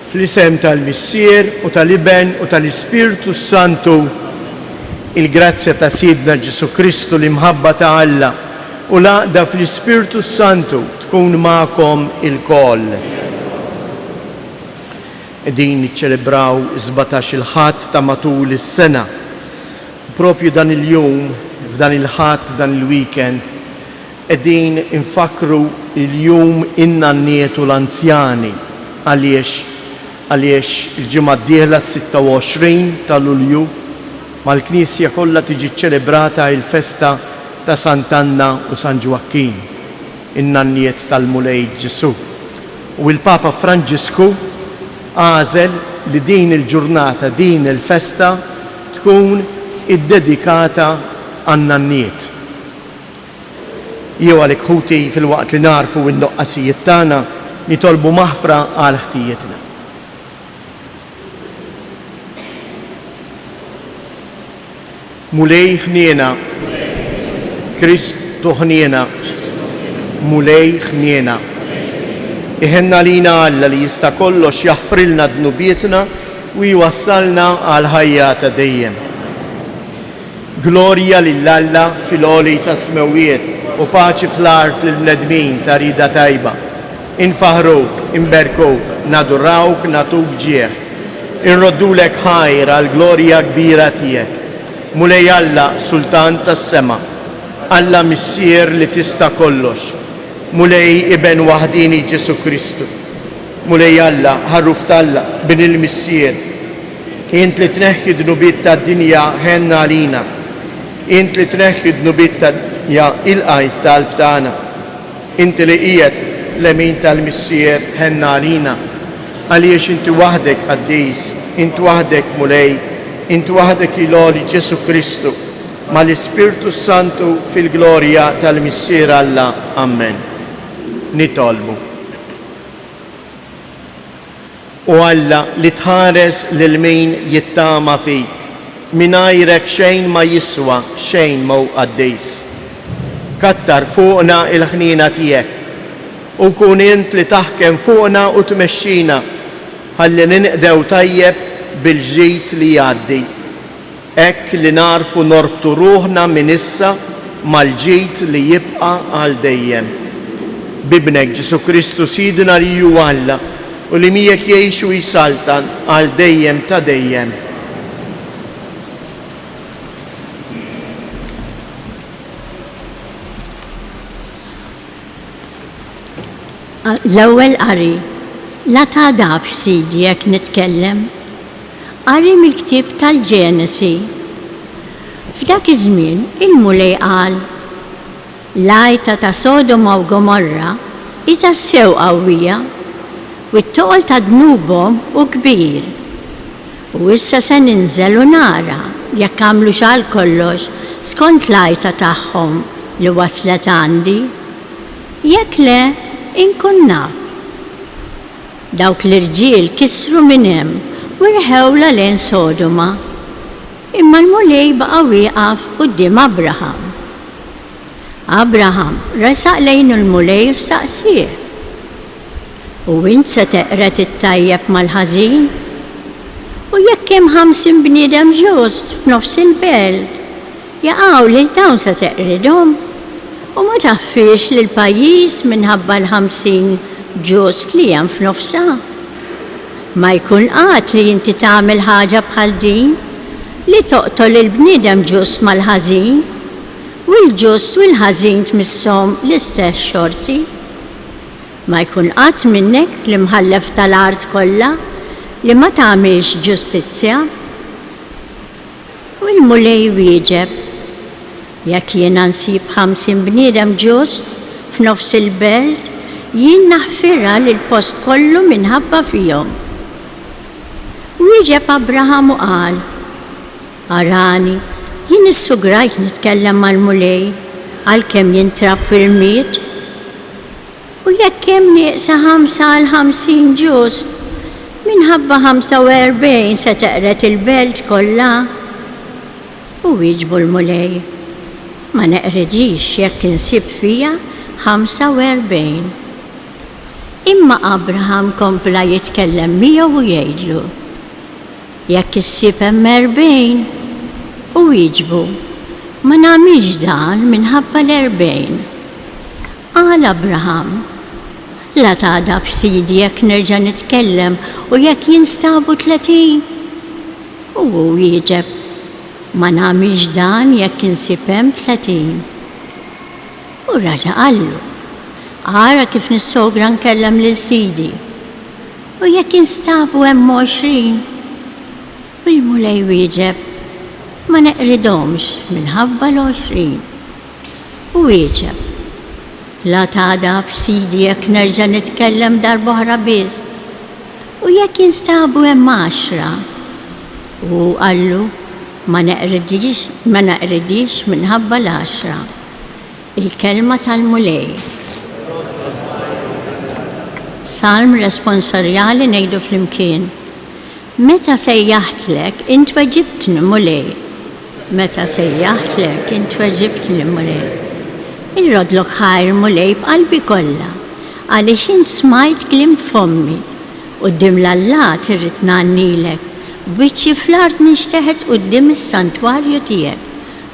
Fl-isem tal-Missier u tal-Iben u tal-Ispirtu Santu, il-grazzja ta' Sidna Ġesu Kristu l-imħabba ta' Alla u l-għaqda fl-Ispirtu Santu tkun ma'kom il-koll. Din niċċelebraw 17 il-ħadd ta' matul is-sena. Propju dan il-jum, f'dan il-ħadd, dan il-weekend, qegħdin infakru il-jum in-nanniet u l-anzjani għaliex il-ġimgħa d-dieħla 26 ta' Lulju mal-Knisja kollha tiġi ċċelebrata il-festa ta' Sant'Anna u San Ġwakkin, in-nanniet tal-Mulej Ġesu. U l-Papa Franġisku għażel li din il-ġurnata, din il-festa tkun iddedikata għan-nanniet. Jew għalhekk ħuti fil-waqt li narfu n-noqqasijiet tagħna nitolbu maħfra għal ħtijietna. Mulej ħniena, Kristu ħniena, mulej ħniena. Iħenna lina Alla li jista' kollox jaħfrilna dnubietna u jwassalna għal ħajja ta' dejjem. Glorja lill-Alla fil-għoli ta' smewiet u paċi fl-art lill-bnedmin ta' rida tajba. Infaħruk, imberkuk, nadurawk, natuk ġieħ. Inroddulek ħajr għal glorja kbira tiegħek. Mulej Alla, Sultan tas-sema, Alla Missier li tista' kollox. Mulej Iben waħdini Ġesu Kristu. Mulej Alla, ħarruf t'Alla, bin il-Missier. Int li tneħħi dnubiet tad-dinja ħenna għalina. Int li tneħħi dnubiet tad-dinja il-qajt talb tagħna. Inti li qiegħed l-emin tal-Missier ħenna għalina. Għaliex inti waħdek Qaddis, inti waħdek Mulej, inti waħdek il-għoli Ġesu Kristu, ma l-Ispirtu Santu fil-glorja tal-Missier Alla. Amen. Nitolbu. U Alla li tħares lil-min jittama fik, mingħajrek xejn ma jiswa, xejn ma Qaddis. Kattar fuqna il-ħnina tiegħek u kun int li taħkem fuqna u tmexxina ħalli ninqdew tajjeb bil-ġid li jgħaddi. Hekk li narfu norbtu ruħna minn issa mal-ġid li jibqa' għal dejjem. Bibnek Ġesu Kristu Sidna li hu Alla u li miegħek jgħix u jsaltan għal dejjem ta' dejjem. L-ewwel qari, la tgħadab Sidi jekk nitkellem. Qari mill-ktieb tal-Ġenesi. F'dak iż-żmien il-Mulej qal: l-għajta ta' Sodoma u Gomorra ita sew qawwija u t-toqol ta' dnubhom u kbir. U issa se ninżel u nara jekk għamlu xal kollox skont l-għajta tagħhom li waslet għandi. Jekk le, inkun naf. Dawk l-irġiel kisru minn hemm u rħewla lejn Sodoma. Imma l-Mulej baqa' wieqaf quddiem Abraham. Abraham resaq lejn il-Mulej u staqsih: u int se teqret it-tajjeb mal-ħażin? U jekk hemm 50 bniedem ġust f'nofs il-belt, jaqgħu lil dawn se teqridhom? U ma taffix li l-pajjiż minħabba l-50 ġust li hemm f'nofsha. Ma jkun qatt li inti tagħmel ħaġa bħal din li toqtol il-bniedem ġust mal-ħażin u l-ġust u l-ħażin tmisshom l-istess xorti. Ma jkun qatt minnek li mħallef tal-art kollha li ma tagħmilx ġustizzja. U l-Mulej wieġeb: jekk jiena nsib 50 bniedem ġust f'nofs il-belt, jien naħfirha lil post kollu minħabba fihom. Wieġeb Abraham u qal: arani, jien issu grajt nitkellem mal-Mulej għalkemm jintrab fil-miet. U jekk hemm nieqsa 5 għal 50 ġust, minħabba 45 se teqret il-belt kollha. U wieġbu l-Mulej: ma neqredix jekk insib fija 45. Imma Abraham kompla jitkellem miegħu u jgħidlu: jekk issib hemm 40, u jiġbu, ma nagħmilx dan minħabba l-40. Qal Abraham: la tagħdab sidi jekk nerġa' nitkellem u jekk jinstabu 30. U hu jieġeb: ma nagħmilx dan jekk insib hemm 30. U raġa' qallu: ara kif nissogra nkellem lil sidi. U jekk instabu hemm 20. U l-mulej wieġeb: ma neqridhomx minħabba l-20. U wieġeb: la tagħdab sidi jekk nerġa' nitkellem darb'oħra biss. U jekk jinstabu hemm 10. U qallu: ma neqridix minħabba l-10. Il-kelma tal-mulej. Salm responsarjali ngħidu flimkien: meta sejjaħtlek int weġibtni mulej. Meta sejjaħtlek int weġibtni mulej. Irrodlok ħajr mulej b'qalbi kollha, għaliex int smajt kliem fommi. Quddiem l-Allat irrid ngħannilek, b'wiċċi fl-art nixteħed quddiem is-santwarju tiegħek.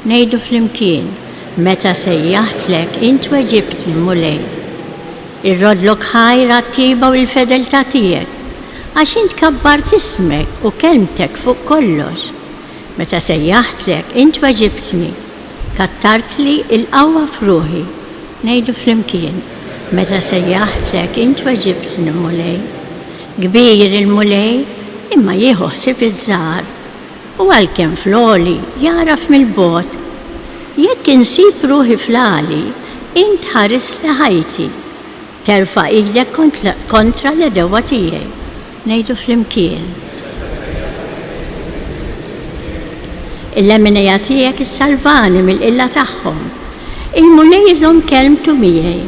Ngħidu flimkien: meta sejjaħtlek int weġibtni mulej. Irrodlok ħajr għat-tieba u l-fedeltà tiegħek, għax int kabbart ismek u kelmtek fuq kollox. Meta sejjaħtlek int weġibtni, kattart li il-qawwa f'ruħi. Ngħidu flimkien: meta sejjaħtlek int weġibtni mulej. Kbir il-mulej imma jieħu ħsieb iż-żgħar, u għalkemm fl-għoli jaraf mill-bogħod. Jekk insib ruħi fl-għali, int ħares li ħajti, terfa' idek kontra l-edewa tiegħi. Ngħidu flimkien: il-leminija tiegħek issalvani mill-qilla tagħhom. Il-mulej iżomm kelmtu miegħi.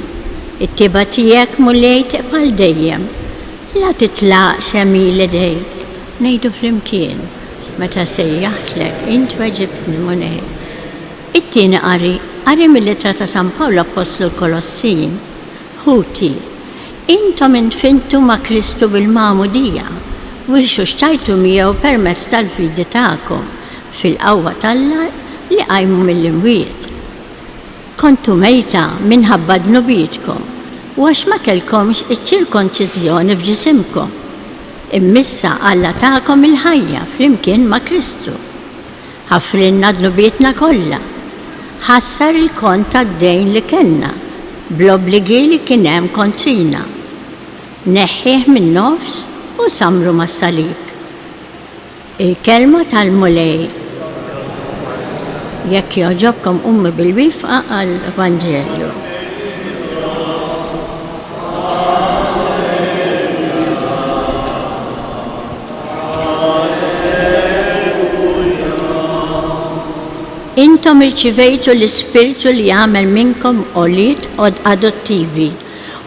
It-tieba tiegħek mulej tibqa' dejjem. La titlaq xemil idejk. Ngħidu flimkien: meta sejjaħtlek int weġibtni mulej. It-tieni qari mill-ittra ta' San Pawlu Apostlu l-Kolossin. Ħuti: intom intfintu ma' Kristu bil-magħmudija, u xtajtu miegħu permezz tal-fidi tagħkom fil-qawwa tal-Alla li qajmu mill-imwiet. Kontu mejta minħabba dnubietkom, u għax ma kellkomx iċ-ċirkonċiżjoni f'ġisimkom. Immissa Alla tagħkom il-ħajja flimkien ma' Kristu. Ħafrilna dnubietna kollha. Ħassar il-kont tad-dejn li kellna, bl-obbligi li kien hemm kontrina. Neħħih min-nofs u samru mas-salib. Il-kelma tal-mulej. Jekk jogħġobkom ummi bil-wifqa għall-Evanġelju. Intom irċivejtu l-Ispiritu li jagħmel minnkom għoliet adottivi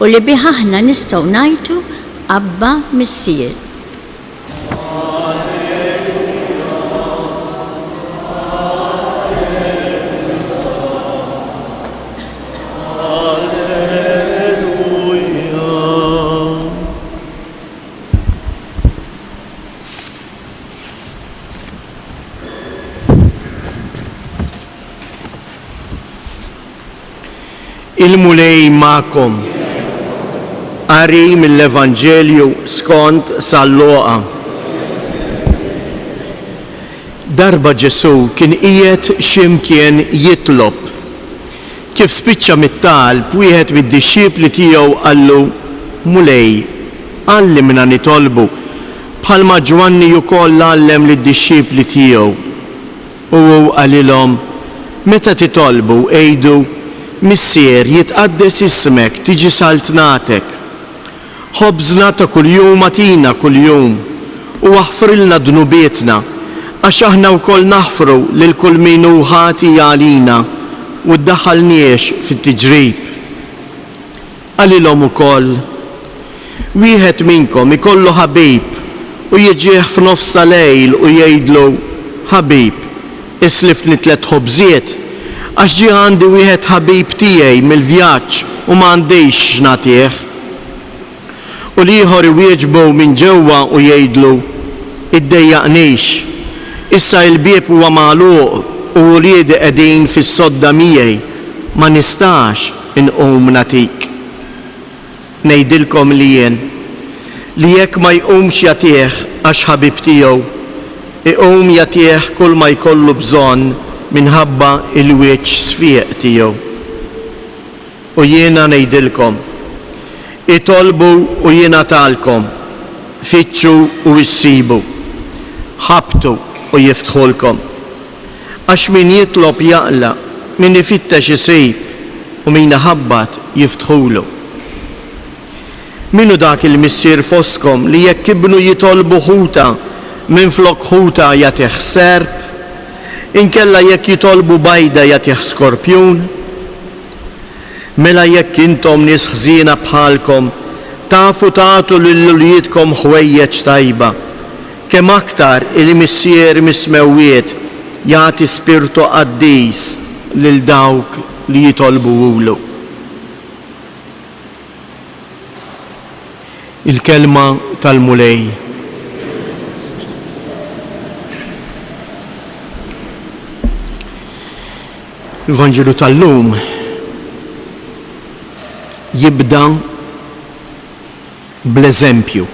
u li bih aħna nistgħu ngħidu Abba Missier. Il-mulej ma'kom. Qari mill-Evanġelju skont San-Luqa. Darba Ġesu kien qiegħed x'imkien jitlob. Kif spiċċa mit-talb wieħed mid-dixxiepli tiegħu qallu: mulej, għallimna nitolbu bħalma Ġwanni wkoll għallem lid-dixxiepli tiegħu. U hu qalilhom: meta titolbu għejdu: Missier, jitqaddes ismek, tiġi saltnatek. Ħobżna ta' kuljum atina kuljum u aħfrilna dnubietna, għax aħna wkoll naħfru lil kull min hu ħati għalina u ddaħħalniex fit-tiġrib. Qalilhom ukoll: wieħed minnkom ikollu ħabib u jiġih f'nofs tal-lejl u jgħidlu: ħabib, islifni 3 ħobżiet, għax ġie għandi wieħed ħabib tiegħi mill-vjaġġ u m'għandix x'nagħtih. u liħor iwieġbu minn ġewwa u jgħidlu iddejjaqniex, issa l-bieb huwa magħluq u wliedi qegħdin fis-sodda miegħi ma nistax inqum natik. Ngħidilkom li jien li jekk ma jqumx jagħtih għax ħabib tiegħu, iqum jagħtih kull ma jkollu bżonn minħabba il-wieċ sfiq tiegħu. U jiena ngħidilkom, itolbu u jiena talkom, fittxu u issibu, ħabtu u jiftħulkom. Għax min jitlob jaqla, min ifittex isib u min ħabbat jiftħulu. Minu dak il-missier foskom li jekk ibnu jitolbu ħuta minn flok ħuta jagħtih serb, inkella jekk jitolbu bajda jagħtih skorpjun? Mela jekk intom nies ħżiena bħalkom tafu tagħtu lil-uljiedkom ħwejjeġ tajba, kemm aktar il-missier mismewwiet jagħti spirtu qaddis lil dawk li jitolbuhulu. Il-kelma tal-mulej. Il-Vanġelu tal-lum jibda bl-eżempju.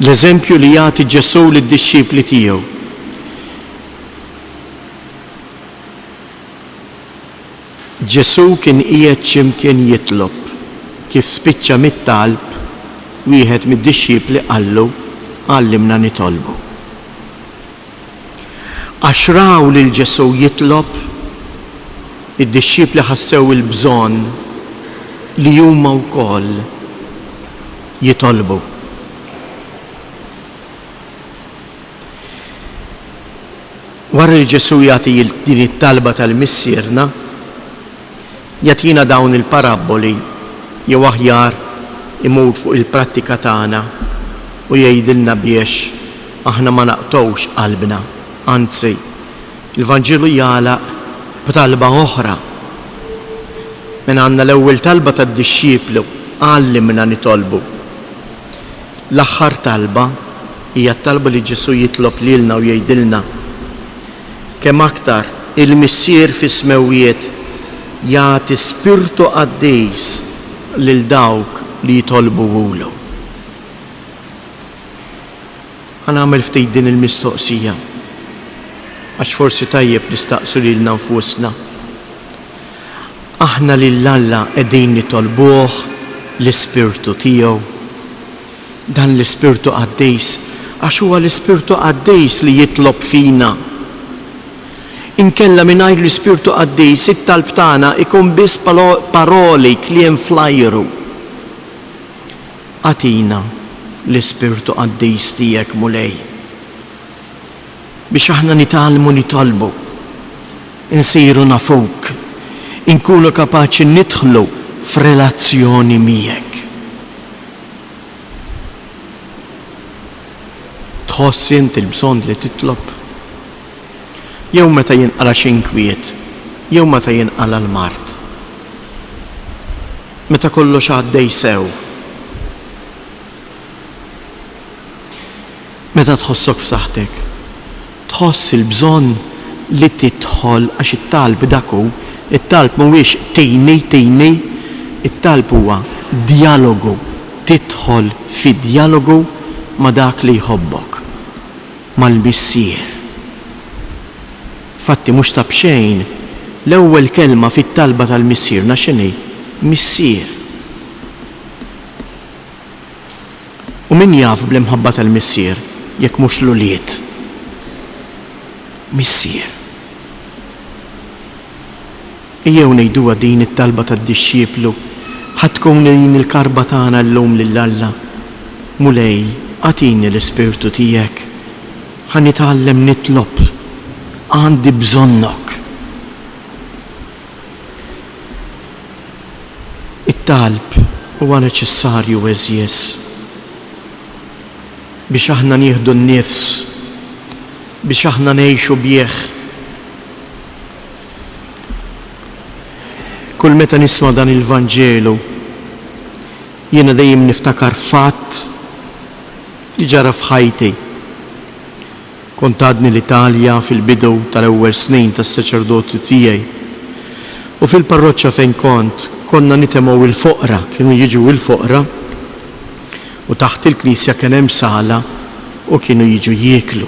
L-eżempju li jagħti Ġesu lid-dixxipli tiegħu. Ġesu kien qiegħed x'imkien jitlob. Kif spiċċa mit-talb, wieħed mid-dixxipli qallu għallimna nitolbu. Għax raw lil Ġesu jitlob, id-dixxipli ħassew il-bżonn li huma wkoll jitolbu. Wara li Ġesu jagħti din it-talba tal-missierna, jagħtina dawn il-parabboli jew aħjar imut fuq il-prattika tagħna u jgħidilna biex aħna ma naqtgħux qalbna, anzi il-Vanġelu jagħlaq b'talba oħra. Minn għandna l-ewwel talba tad-dixxiplu għallimna nitolbu. L-aħħar talba hija t-talba li Ġesu jitlob lilna u jgħidilna kemm aktar il-missier fis-smewwiet jagħti spirtu qaddis lil dawk li jitolbuhulu. Ħanagħmel ftit din il-mistoqsija għax forsi tajjeb nistaqsu lilna nfusna. Aħna lil Alla qegħdin nitolbuh l-Ispirtu tiegħu. Dan l-Ispirtu qaddis għax huwa l-Ispirtu qaddis li jitlob fina. Inkella mingħajr l-Ispirtu qaddis it-talb tagħna ikun biss paroli kliem flajru. Atina l-Ispirtu qaddis tiegħek mulej biex aħna nitalmu nitolbu, insiru nafuk, inkunu kapaċi nidħlu f'relazzjoni miegħek. Tħoss inti l-bżonn li titlob? Jew meta jinqala x'inkwiet, jew meta jinqala l-mart. Meta kollox għaddej sew. Meta tħossok f'saħħtek, tħoss il-bżonn li tidħol għax it-talb daku, it-talb mhuwiex tejni, it-talb huwa dialogu, tidħol fi dialogu ma' dak li jħobbok, mal-missier. Fatti mhux ta' bxejn, l-ewwel kelma fit-talba tal-missier x'inhi? Missier. U min jaf bl-imħabba tal-missier jekk mhux l-ulied? Missier. Ejjew ngħiduha din it-talba tad-dixxieplu ħadd tkun din il-karba tagħna llum lil Alla. Mulej, għatini l-Ispirtu tiegħek. Ħa nitgħallem nitlob. Għandi bżonnok. It-talb huwa neċessarju eżjes biex aħna nieħdu n-nifs, biex aħna ngħixu bih. Kull meta nisma' dan il-Vanġelu Jiena dejjem niftakar fatt li ġara f'ħajti. Kont għadni l-Italja fil-bidu tal-ewwel snin tas-saċerdoti tiegħi. U fil-parroċċa fejn konna nitemgħu il-foqra, kienu jiġu il-foqra u taħt il-knisja kien hemm sala u kienu jiġu jieklu.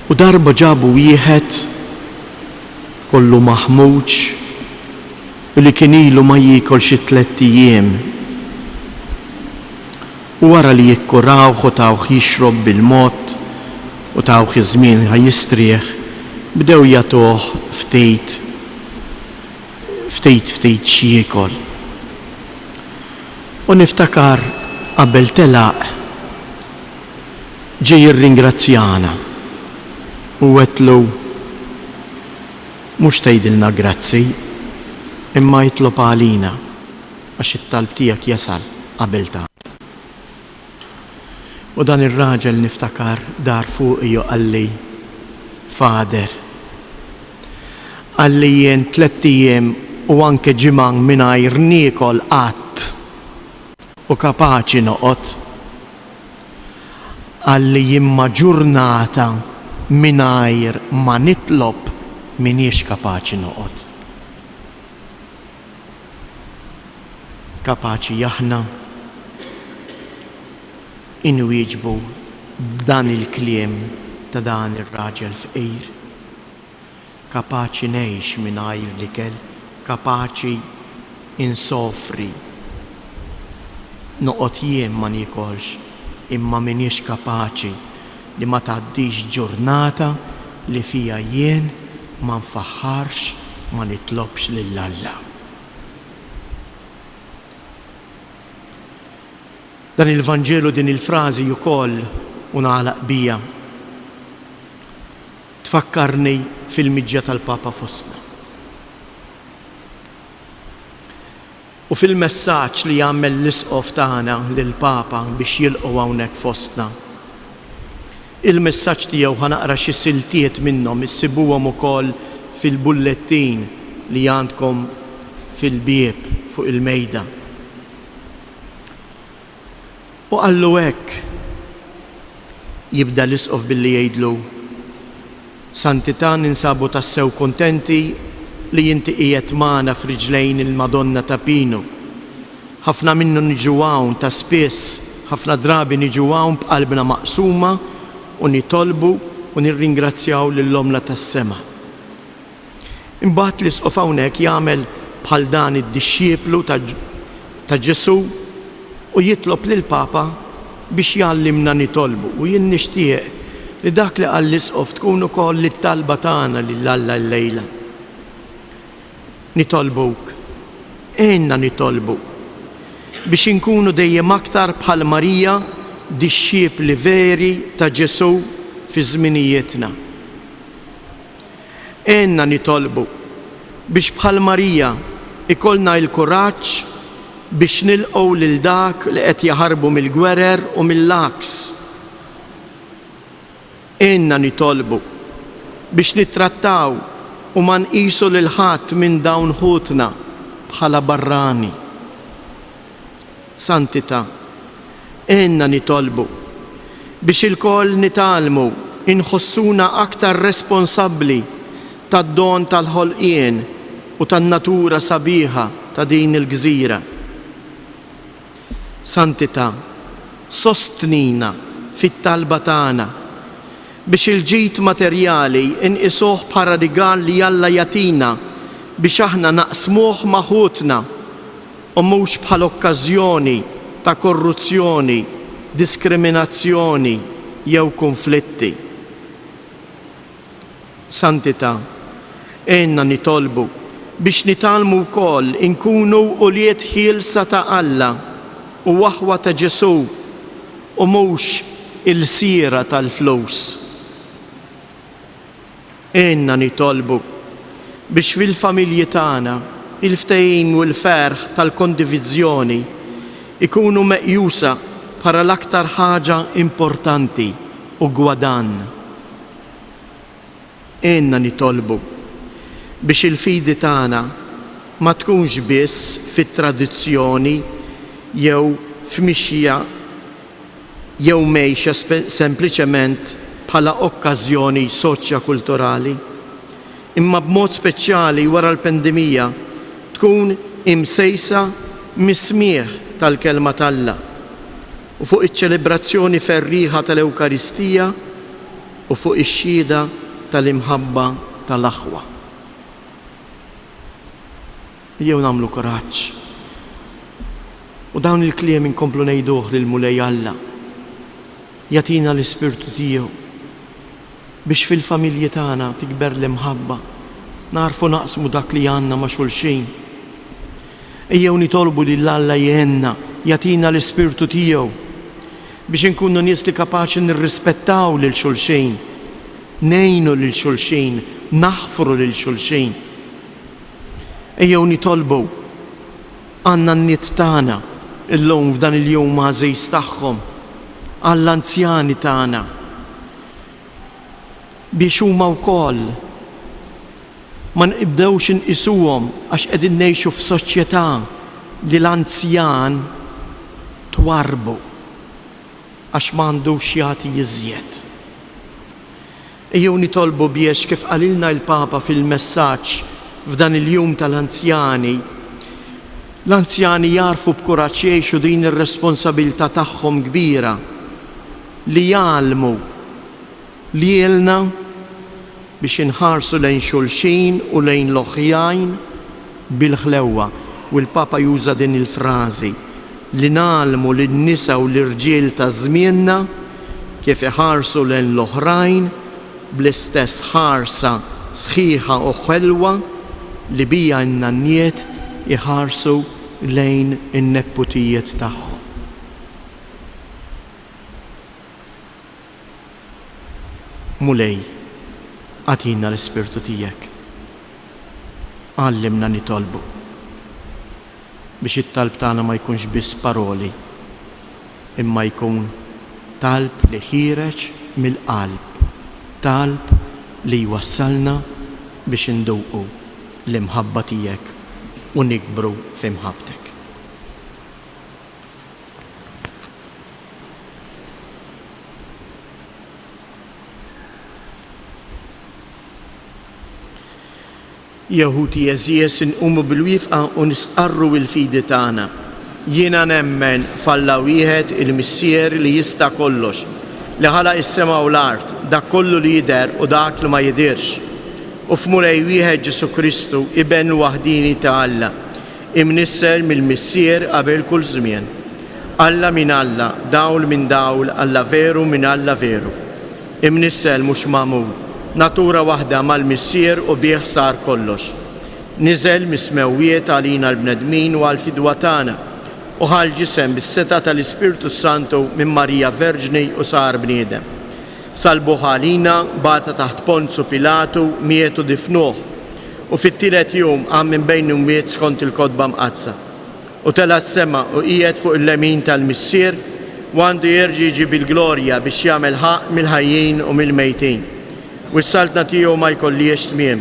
U darba ġabu wieħed kollu maħmuġ u li kien ilu ma jiekol xi 3 ijiem. U wara li jikkurawh u tawh jixrob bil-mod u tawh iż-żmien ħajjistrieħ, bdew jagħtuh ftit x'jiekol. U niftakar qabel telaq ġej jirringrazzjana u għetlu mhux tgħidilna grazzi imma jitlob għalina għax it-talb tiegħek jasal qabel ta'. U dan ir-raġel niftakar dar fuq qalli Fader, għalli jien 3 ijiem u anke ġimgħa mingħajr niekol qatt u kapaċi noqgħod, għalli jimma ġurnata mingħajr ma nitlob minix kapaċi noqgħod. Kapaċi aħna inwieġbu b'dan il-kliem ta' dan ir-raġel fqir. Kapaċi ngħix mingħajr l-ikel, kapaċi insofri. Noqgħod jiem ma niekolx, imma minix kapaċi li ma tgħaddix ġurnata li fija jien ma nfaħħarx, ma nitlobx lill-Alla. Dan il-Vanġelu din il-frażi wkoll u nagħlaq bija tfakkarni fil-miġġa tal-Papa fostna. U fil-messaġġ li jagħmel l-isqof tagħna lill-Papa biex jilqgħu hawnhekk fostna. Il-messaġġ tiegħu ħanaqra xi siltiet minnhom issibuhom ukoll fil-bullettin li għandkom fil-bieb fuq il-mejda. U qallu hekk jibda l-isqof billi jgħidlu: Santità, ninsabu tassew kuntenti li inti qiegħed magħna f'riġlejn il-Madonna ta' Pinu. Ħafna minnu niġu hawn ta' spiss, ħafna drabi niġu hawn b'qalbna maqsuma u nitolbu u nirringrazzjaw lill-Omla tas-sema. Imbagħad l-isqof hawnhekk jagħmel bħal dan id-dixxieplu ta' Ġesu u jitlob lill-Papa biex jgħallimna nitolbu. U jien nixtieq li dak li qal l-isqof tkun ukoll it-talba tagħna lill-Alla llejla. Nitolbuk, għenna nitolbu biex inkunu dejjem aktar bħal Marija dixxiepli veri ta' Ġesu fi żminijietna. Għenna nitolbu biex bħal Marija ikollna l-kuraġġ biex nilqgħu lil dak li qed jaħarbu mill-gwerer u mill-laks. Għenna nitolbu biex nittrattaw u ma nqisu lil ħadd minn dawn ħutna bħala barrani. Santità, għenna nitolbu biex ilkoll nitalmu inħossuna aktar responsabbli tad-don tal-ħolqien u tan-natura sabiħa ta' din il-gżira. Santità, sostnina fit-talba tagħna biex il-ġid materjali inqisuh bħala rigal li Alla jagħtina biex aħna naqsmuh ma' ħutna u mhux bħal okkażjoni ta' korruzzjoni, diskriminazzjoni jew konflitti. Santità, għenna nitolbu biex nitalmu wkoll inkunu uliet ħielsa ta' Alla u waħwa ta' Ġesu u mhux il-sira tal-flus. Għenna nitolbu biex fil-familji tagħna il-ftehim u l-ferħ tal-kondiviżjoni ikunu meqjusa bħala l-aktar ħaġa importanti u gwadan. Għenna nitolbu biex il-fidi tagħna ma tkunx biss fit-tradizzjoni jew f'mixja jew mejxa sempliċement bħala okkażjoni soċjo-kulturali, imma b'mod speċjali wara l-pandemija tkun imsejsa mis-smieħ tal-kelma tal-Alla u fuq iċ-ċelebrazzjoni ferriħa tal-Ewkaristija u fuq ix-xhieda tal-imħabba tal-aħwa. Jew nagħmlu kuraġġ u dawn il-kliem inkomplu ngħiduh lil Mulej Alla jagħtina l-Ispirtu tiegħu biex fil-familji tagħna tikber l-imħabba, narfu naqsmu dak li għandna ma' xulxin. Ejjew nitolbu lil Alla jgħinna jagħtina l-Ispirtu tiegħu biex inkunu nies li kapaċi nirrispettaw lil xulxin, ngħinu lil xulxin, naħfru lil xulxin. Ejjew nitolbu għandna n-niet tagħna illum f'dan il-jum mażejs tagħhom għall-anzjani tagħna biex huma wkoll ma nibdewx inqisuhom għax qegħdin ngħixu f'soċjetà li l-anzjan twarbu għax m'għandux jagħti iżjed. Ejjew nitolbu biex kif qalilna l-Papa fil-messaġġ f'dan il-jum tal-anzjani, l-anzjani jarfu b'kuraġġ jgħixu din ir-responsabilità tagħhom kbira li jgħallmu li jilna biex inħarsu lejn xulxin u lejn l-oħrajn bil-ħlewwa. U l-Papa juża din il-frażi li nagħlmu lin-nisa u l-irġiel ta' żmienna kif iħarsu lejn l-oħrajn bl-istess ħarsa sħiħa u ħelwa li bija n-nanniet iħarsu lejn in-nepputijiet tagħhom. Mulej, għatina l-Ispirtu tiegħek. Għallimna nitolbu biex it-talb tagħna ma jkunx biss paroli, imma jkun talb li ħireġ mill-qalb, talb li jwassalna biex induqu l-imħabba tiegħek u nikbru f'imħabbtek. Jeħudi eżies inqumu bil-wifqa u nistqarru l-fidi tagħna. Jiena nemmen f'Alla wieħed il-Missier li jista' kollox, li ħalaq is-sema u l-art, dak kollu li jidher u dak li ma jidirx. U f'Mulej wieħed Ġesu Kristu iben waħdini ta' Alla, imnissel mill-Missier qabel kull żmien. Alla min Alla, dawl min dawl, Alla veru min Alla veru. Imnissel mhux magħmul, natura waħda mal-Missier u bih sar kollox. Niżel mis-smewwiet għalina l-bnedmin u għal-fidwa tagħna u ħal ġisem bis-seta tal-Ispirtu Santu minn Marija Verġni u sar bniedem. Salbu ħalina bata taħt Ponzu Pilatu mietu difnuh u fit-tielet jum għam minn bejn umwiet skont il-kodba mqazza. U tela s-sema u qiegħed fuq il-lemin tal-Missier u għandu jerġi' jiġi bil-glorja biex jagħmel ħaq mill-ħajjin u mill-mejtin. U s-saltna tiegħu ma jkollix tmiem.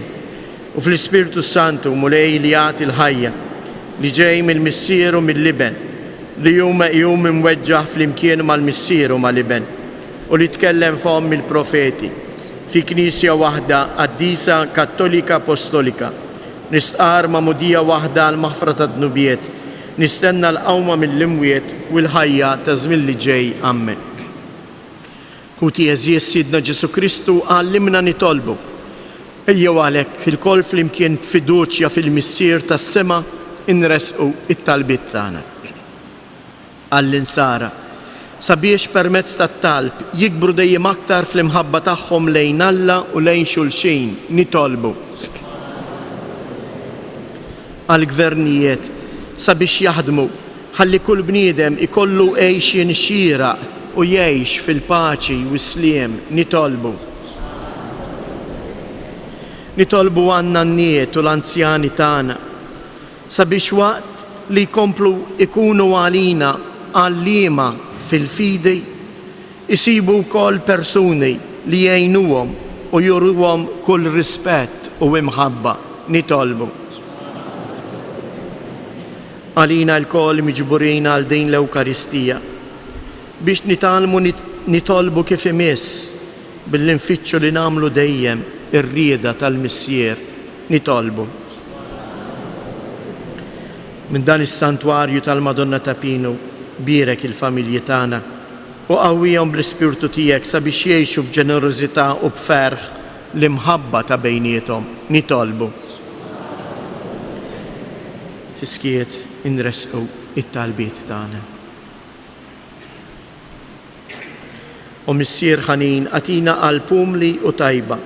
U fl-Ispirtu Santu Mulej li jagħti l-ħajja li ġej mill-Missier u mill-Liben li jum imweġġaħ fl-imkien mal-Missier u mal-Liben u li tkellem f'hom mill-profeti fi knisja waħda qaddisa kattolika apostolika nistqar ma'mudija waħda għal maħfra ta' dnubiet nistenna l-qawma mill-imwiet u l-ħajja ta' żmien li ġej. Amen. Ħuti eżies Sidna Ġesu Kristu għallimna nitolbu. Ejjew għalhekk il-koll flimkien b'fiduċja fil-Missier tas-sema inresqu it-talbiet tagħna. Għall-insara sabiex permezz tat-talb jikbru dejjem aktar fl-imħabba tagħhom lejn Alla u lejn xulxin nitolbu. Għall-gvernijiet sabiex jaħdmu ħalli kull bniedem ikollu għejxien xieraq u jgħix fil-paċi u s-sliem nitolbu. Nitolbu għanna n-niet u l-anzjani tagħna sabiex waqt li jkomplu ikunu għalina għallima fil-fidi isibu wkoll persuni li jgħinuhom u juruhom kull rispett u imħabba nitolbu. għalina l-kol miġburin għal din l-Ewkaristija biex nitalmu nitolbu kif imiss bil-infittxu li namlu dejjem ir-rieda tal-missier nitolbu. Minn dan is-santwarju tal-Madonna ta' Pinu birek il-familji tagħna u qawwihom bl-Ispirtu tiegħek sabiex jgħixu b'ġenerożità u b'ferħ l-imħabba ta' bejniethom nitolbu. Fiskiet inresqu it-talbiet tagħna. U missier ħanin għatina qalb umli u tajba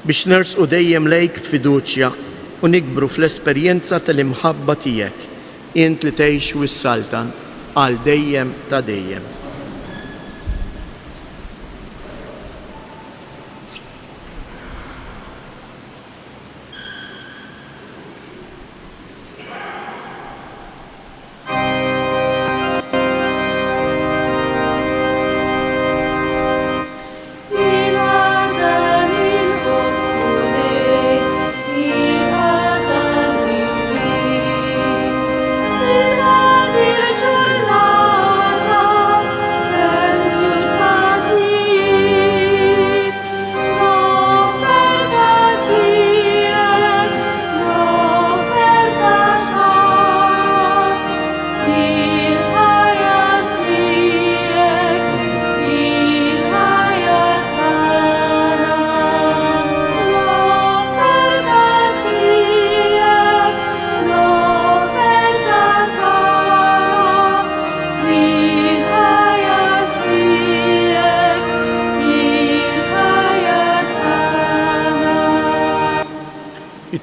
biex nersqu dejjem lejk b'fiduċja u nikbru fl-esperjenza tal-imħabba tiegħek int li tgħix wis-saltan għal dejjem ta' dejjem.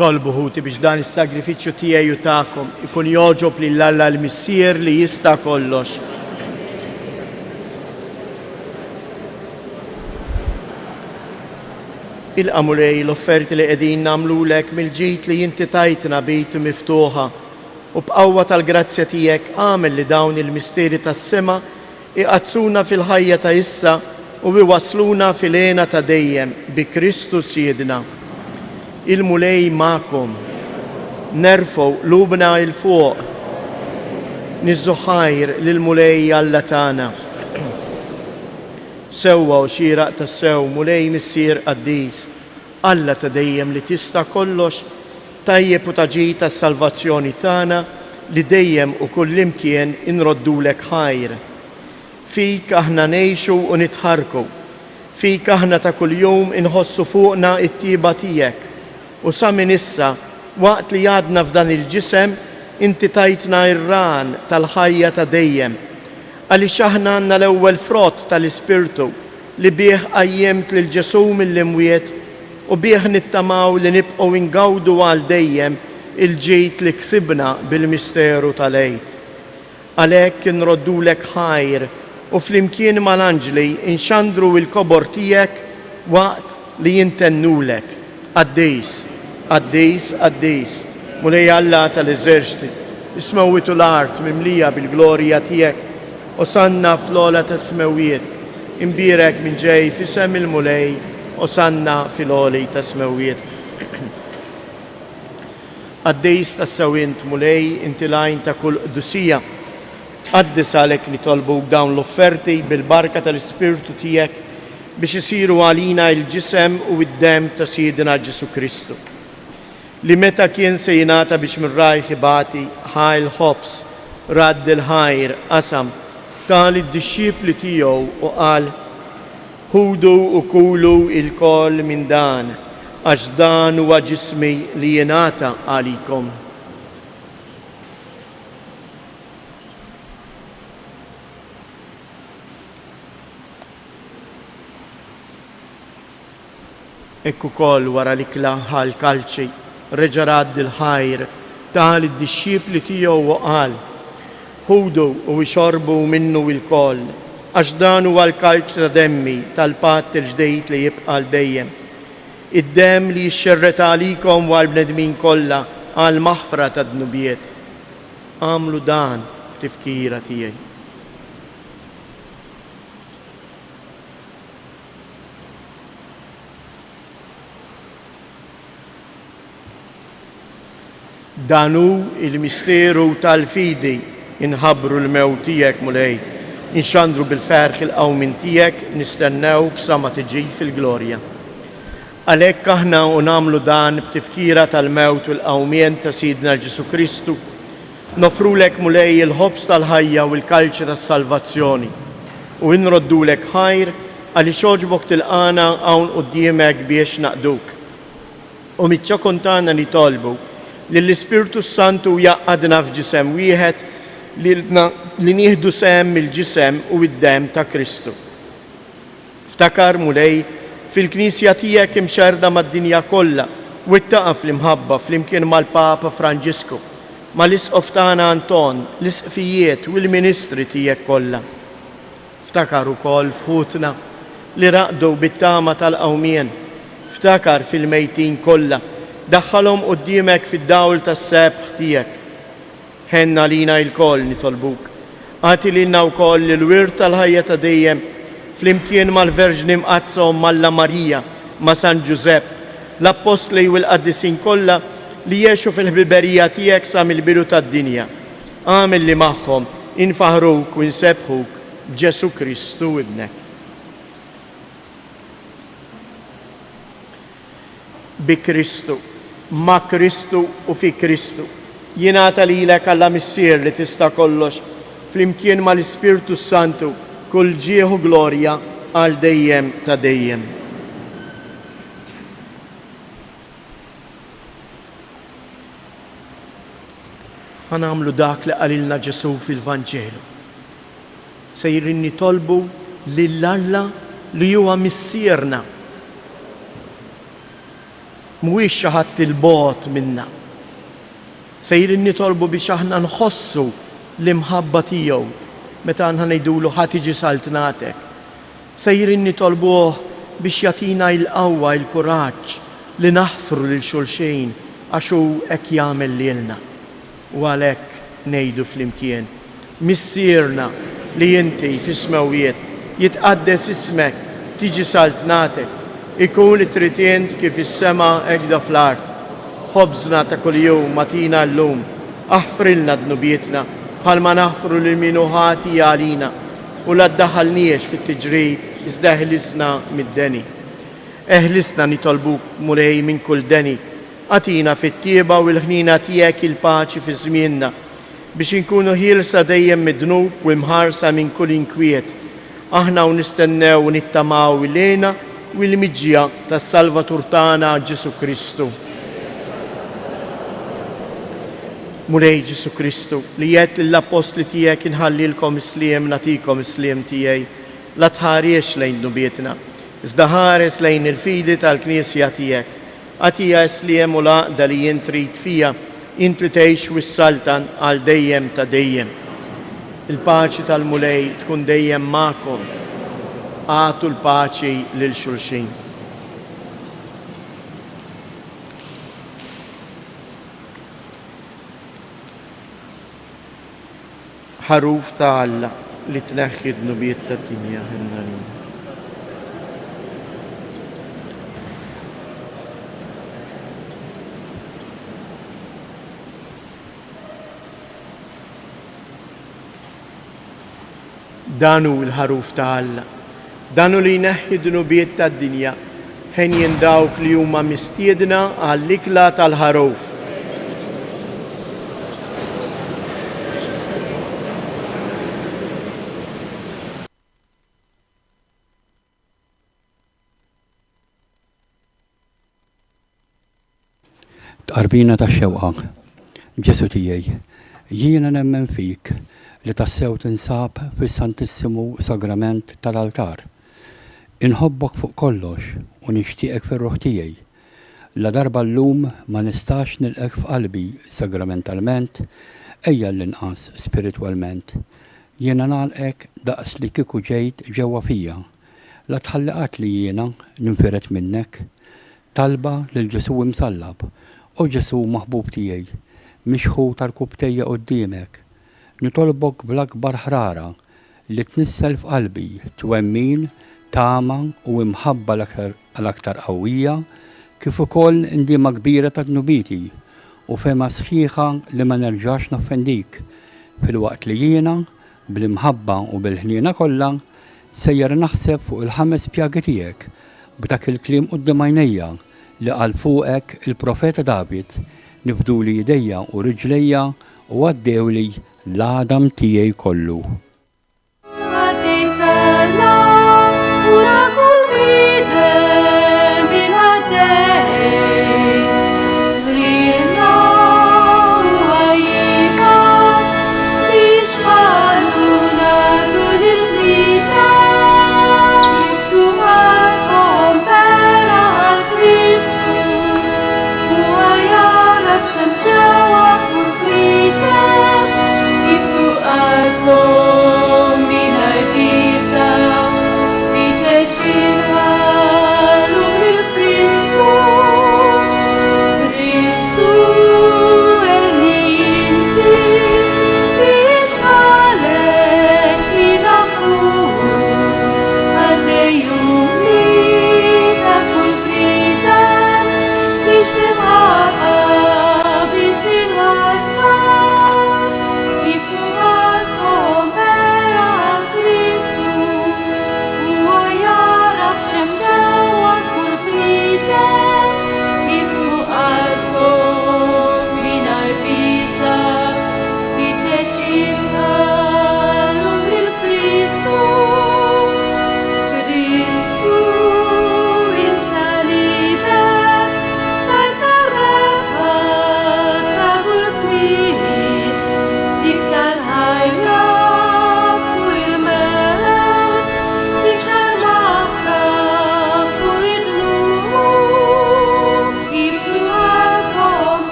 Tolbu ħuti biex dan is-sagrifiċċju tiegħi u tagħkom ikun joġob lil Alla l-Missier li jista' kollox. Il-qamulej l-offerti li qegħdin nagħmlulek mill-ġid li inti tajtna bejtu miftuħa u b'qawwa tal-grazzja tiegħek għamel li dawn il-mistieri tas-sema iqazzuna fil-ħajja ta' issa u iwasluna fil-għena ta' dejjem bi Kristu Siedna. Il-mulej ma'kom, nerfgħu lubna il-fuq, niżżuħajr lil-mulej Alla tagħna. Sewwa u xieraq tas-sew mulej missier qaddis, Alla ta' dejjem li tista' kollox, tajjeb u taġid tas-salvazzjoni tagħna li dejjem u kullimkien inroddulek ħajr. Fik aħna ngħixu u nitħarku, fik aħna ta' kuljum inħossu fuqna it-tieba tiegħek. U sa minn issa, waqt li għadna f'dan il-ġisem, inti tajtna ir-ran tal-ħajja ta' dejjem. Għaliex aħna għandna l-ewwel frott tal-Ispirtu li bih qajjemt lil Ġesu mill-imwiet u bih nittamaw li nibqgħu ingawdu għal dejjem il-ġejt li ksibna bil-misteru tal-għejd. Għalhekk inroddulek ħajr u flimkien mal-anġli inxandru il-kobor tiegħek waqt li jintennulek. Għaddejs, għaddejs, għaddejs, mulej Alla tal-eżerċti, ismewwitu l-art mimlija bil-glorja tiegħek, u sanna fl-ola ta' smewiet, imbirek minn ġej fisem il-mulej, u sanna fil-oli ta' smewiet. Għaddejs ta' sewint mulej intilajn ta' kull qdusija, għaddis għalek nitolbu dawn l-offerti bil-barka tal-Ispirtu tiegħek biex isiru għalina il-ġisem u id-dem ta' Siedna Ġesu Kristu. Li meta kien se jingħata biex mir-rajħ ibati ħajl ħobs, radd il-ħajr, qasam, tal id-disċipli tiegħu u qal: ħudu u kulu il-koll minn dan, għax dan huwa ġismi li jingħata għalikom. Ekku kol wara l-ikla ħal-kalċi, reġa' radd il-ħajr, tal id-disċipli tiegħu u qal: ħudu u xorbu minnu il-koll, għax dan huwa l-kalċ ta' demmi tal-patt il-ġdejt li jibqa' dejjem. Id-dem li jixxerret għalikom u għall-bnedmin kollha għal maħfra ta' dnubiet. Għamlu dan b'tifkira tiegħi. Danu il-misteru tal-fidi inħabru l-mewt tiegħek mulej. Inxandru bil-ferħ il-qawmin tiegħek nistennewk sa ma tiġi fil-glorja. Għalhekk aħna u nagħmlu dan b'tifkira tal-mewt u l-qawmien ta' Sidna Ġesu Kristu, nofrulek mulej il-ħobs tal-ħajja u l-kalċi tas-salvazzjoni u nroddulek ħajr għaliex oġbok tilqana hawn quddiemek biex naqduk. U mitċa kontana nitolbu li l-Ispirtu Santu jaqqadna f'ġisem wieħed li nieħdu sem mill-ġisem u id-dem ta' Kristu. Ftakar mulej fil-Knisja tiegħek imxerda mad-dinja kollha u ittaqa' fl-imħabba flimkien mal-Papa Franġisku, mal-Isqof tagħna Anton, l-isqfijiet u l-ministri tiegħek kollha. Ftakar ukoll fħutna li raqdu bit-tama tal-qawmien. Ftakar fil-mejtin kollha, daħħalhom quddiemek fid-dawl tas-sebħ tiegħek. Ħenna lina l-koll nitolbuk. Għati lilna wkoll il-wirt tal-ħajja ta' dejjem flimkien mal-Verġni Mqazza u Malla Marija, ma' San Giuseppe, l-Apostli u l-Qaddisin kollha li jgħixu fil-ħbiberija tiegħek sa mill-bidu tad-dinja. Għamil li magħhom infaħruk u nsebħuk b'Ġesu Kristu ibnek. Bi Kristu, ma' Kristu u fi Kristu, jingħata lilek Alla Missier li tista' kollox flimkien mal-Ispirtu Santu kull ġieħu glorja għal dejjem ta' dejjem. Ħanamlu dak li qalilna Ġesu fil-Vanġelu. Sejrin nitolbu lill-Alla li huwa missierna. Mhuwiex xi ħadd il-bogħod minna. Sejrin nitolbu biex aħna nħossu l-imħabba tiegħu meta aħna ngħidulu ħadd iġi saltnatek. Sejrin nitolbuh biex jagħtina l-qawwa, il-kuraġġ li naħfru lil xulxejn għax hu hekk jagħmel lilna. U għalhekk ngħidu flimkien, missierna li inti fis-smawiet jitqaddes ismek, tiġi saltnatek, ikun it-tritient kif is-sema hekk fl-art. Ħobżna ta' kuljum matina llum, aħfrilna dnubietna bħalma naħfru lil min ħati għalina u la ddaħħalniex fit-tiġrib iżda eħlisna mid-deni. Eħlisna nitolbuk mulej minn kull deni, għatina fit-tieba u l-ħnina tiegħek il-paċi fi żmienna biex inkunu ħielsa dejjem mid-dnub u mħarsa minn kull inkwiet. Aħna u nistennew u nittamaw ilejna u l-miġġija tas-Salvatur tagħna Ġesu Kristu. Mulej Ġesu Kristu li jgħid lill-apostli tiegħek inħallilkom isliem nagħtikom isliem tiegħi, la tħariex lejn dnubietna, iżda ħares lejn il-fidi tal-Knisja tiegħek. Għatija isliem u laqda li jien trid fija, int li tgħix wis-saltan għal dejjem ta' dejjem. Il-paċi tal-mulej tkun dejjem magħkom. Għatu l-paċi lil xulxin. ħaruf ta' Alla li tneħħi d-nubiet ta' dinja ħinna. Danu l-ħaruf ta' Alla, danu li jneħħi d-nubiet ta' dinja, ħen jindawk li huma mistiedna għall-ikla tal-ħaruf. Tqarbina ta' xewqa, Ġesu tiegħi, jiena nemmen fik li tassew tinsab fis-Santissimu Sagrament tal-altar. Inħobbok fuq kollox u nixtieqek fir-ruħ tiegħi. La darba llum ma nistax nilqek f'qalbi sagramentalment, ejja l-inqas spiritwalment. Jiena nagħlqek daqs li kieku ġejt ġewwa fija. La tħalliqat li jiena ninfiret minnek, talba lil Ġesu imsallab. O Ġesu maħbub tiegħi, mixħu tal-kubtejja quddiemek, nitolbok bl-akbar ħrara li tnissel f'qalbi twemmin, tama u imħabba l-aktar qawwija kif ukoll indima kbira ta' dnubiti u fema sħiħa li ma nerġax noffendik fil-waqt li jiena bil-imħabba u bil-ħniena kollha sejjer naħseb fuq il-5 pjagi tiegħek b'dak il-kliem quddiem għajnejja li qal fuqek il-profeta David nifduli idejja u riġlejja u għaddewli l-għadam tiegħi kollu.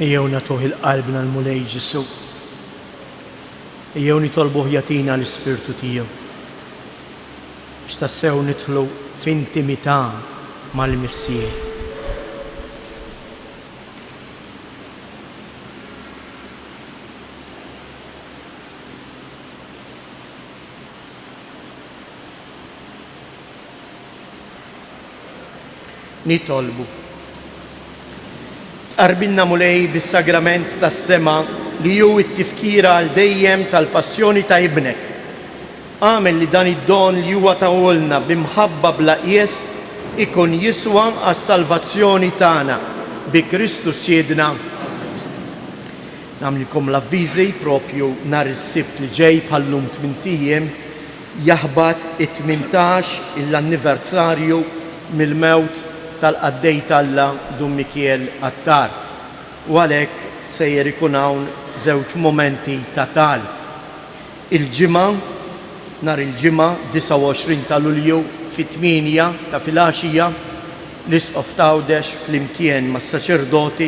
Ejjew nagħtuh il-qalbna l-mulej Ġesu. Ejjew nitolbuh jagħtina l-Ispirtu tiegħu biex tassew nidħlu f'intimità mal-Missieħ. Nitolbu. Qarbilna mulej bis-sagrament tas-sema li hu t-tifkira għal dejjem tal-passjoni ta' ibnek. Għamel li dan id-don li huwa tawolna bimħabba bla qies ikun jiswa għas-salvazzjoni tagħna bi Kristus Siedna. Nagħmlilkom l-avviżi propju nhar is-Sibt li ġej bħallum 8 ijiem jaħbad it-18 l-anniversarju mill-mewt tal-qaddej Alla Dum Mikiel Attard. U għalhekk sejjer ikun hawn żewġ momenti ta' tal. Il-ġimgħa, nhar il-ġimgħa 29 ta' Lulju fit-8 ta' filgħaxija l-Isqof Tawdex flimkien mas-saċerdoti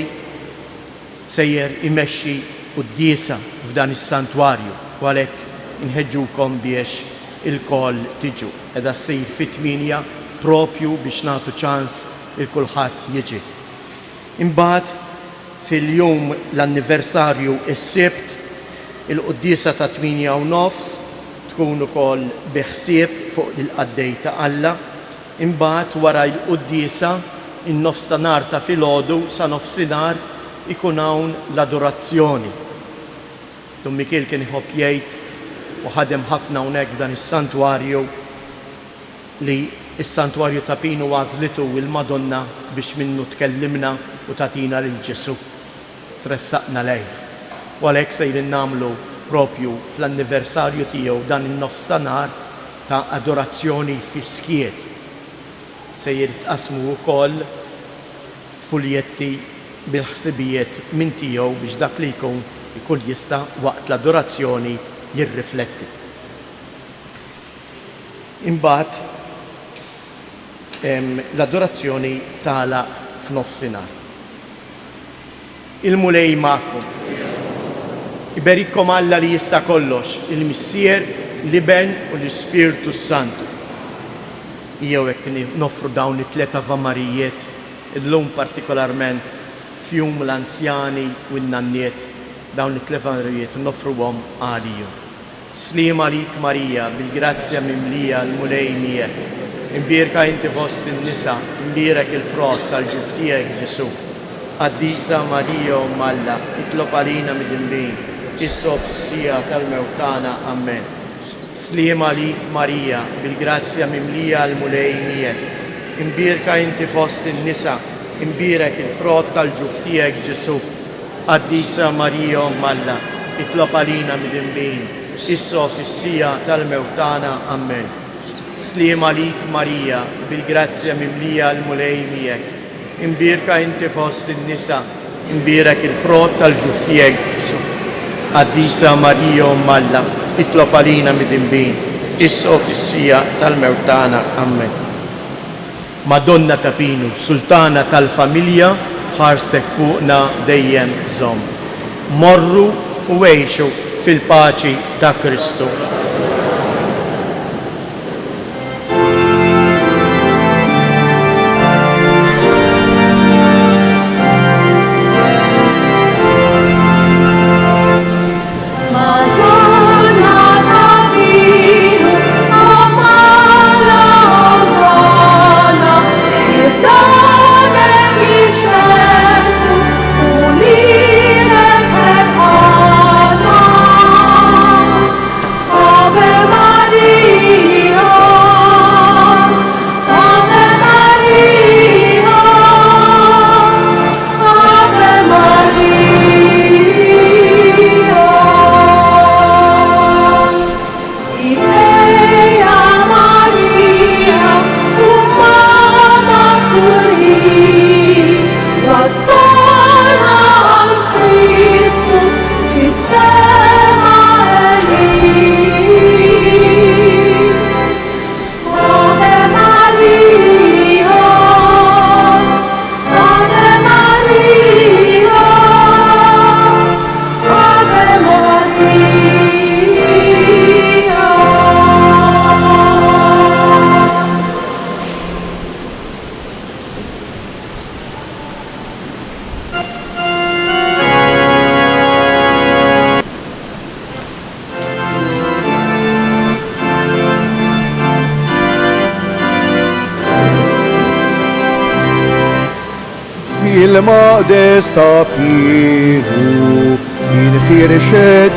sejjer imexxi qudiesa f'dan is-santwarju. U għalhekk inħeġġukom biex il-koll tiġu. Qiegħda ssir fit-8 propju biex nagħtu ċans il-kulħadd jiġi. Imbagħad fil-jum l-anniversarju is-Sibt il-quddiesa ta' 8:30 tkun ukoll biħsieb fuq il-qaddej ta' Alla. Imbagħad wara l-quddiesa in-nofsinhar ta' filgħodu sa nofsinhar ikun hawn l-adorazzjoni. Dum Mikiel kien iħobb jgħid u ħadem ħafna hawnhekk f'dan is-santwarju li is-santwarju ta' Pinu għażlitu il-Madonna biex minnu tkellimna u tatina lil Ġesu. Tressaqna lejh. U għalhekk sejrin nagħmlu propju fl-anniversarju tiegħu dan in-nofsinhar ta' adorazzjoni fiskiet. Sejjer tqasmu wkoll fuljetti bil-ħsibijiet minn tiegħu biex dak li jkun jista' waqt l-adorazzjoni jirrifletti. Imbagħad l-adorazzjoni tala f'nofsinhar. Il-mulej magħkom. Iberikkom Alla li jista' kollox, il-Missier, l-Iben u l-Ispirtu Santu. Jew hekk noffru dawn it-tliet avvamarijiet illum partikolarment fjum l-anzjani u n-nanniet dawn it-tliet avvamarijiet noffruhom għalihom. Sliem għalik Marija, bil-grazzja mimlija l-mulej miegħek. Imbierka inti fost in-nisa, imbierek il-frott tal-ġuf tiegħek Ġesu. Qaddisa Marija Alla, itlob għalina mid-dinbin, issob sija tal-mewt tagħna. Amen. Sliem għalik Marija, bil-grazzja mimlija l-mulej miegħek. Imbierka inti fost in-nisa, imbierek il-frott tal-ġuf tiegħek Ġesu. Qaddisa Marija Alla, itlob għalina mid-dinbin, issob sija tal-mewt tagħna. Amen. Sliem għalik Marija, bil-grazzja mimlija l-mulej miegħek. Imbierka inti fost in-nisa, imbierek il-frott tal-ġuf tiegħek Ġesu. Qaddisa Marija Alla, itlob għalina mid-dinbin, issof is-sija tal-mewt tagħna. Amen. Madonna ta' Pinu, Sultana tal-familja, ħarstek fuqna dejjem żomm. Morru u għejxu fil-paċi ta' Kristu. Oh il-maqdes ta' piru, infirxet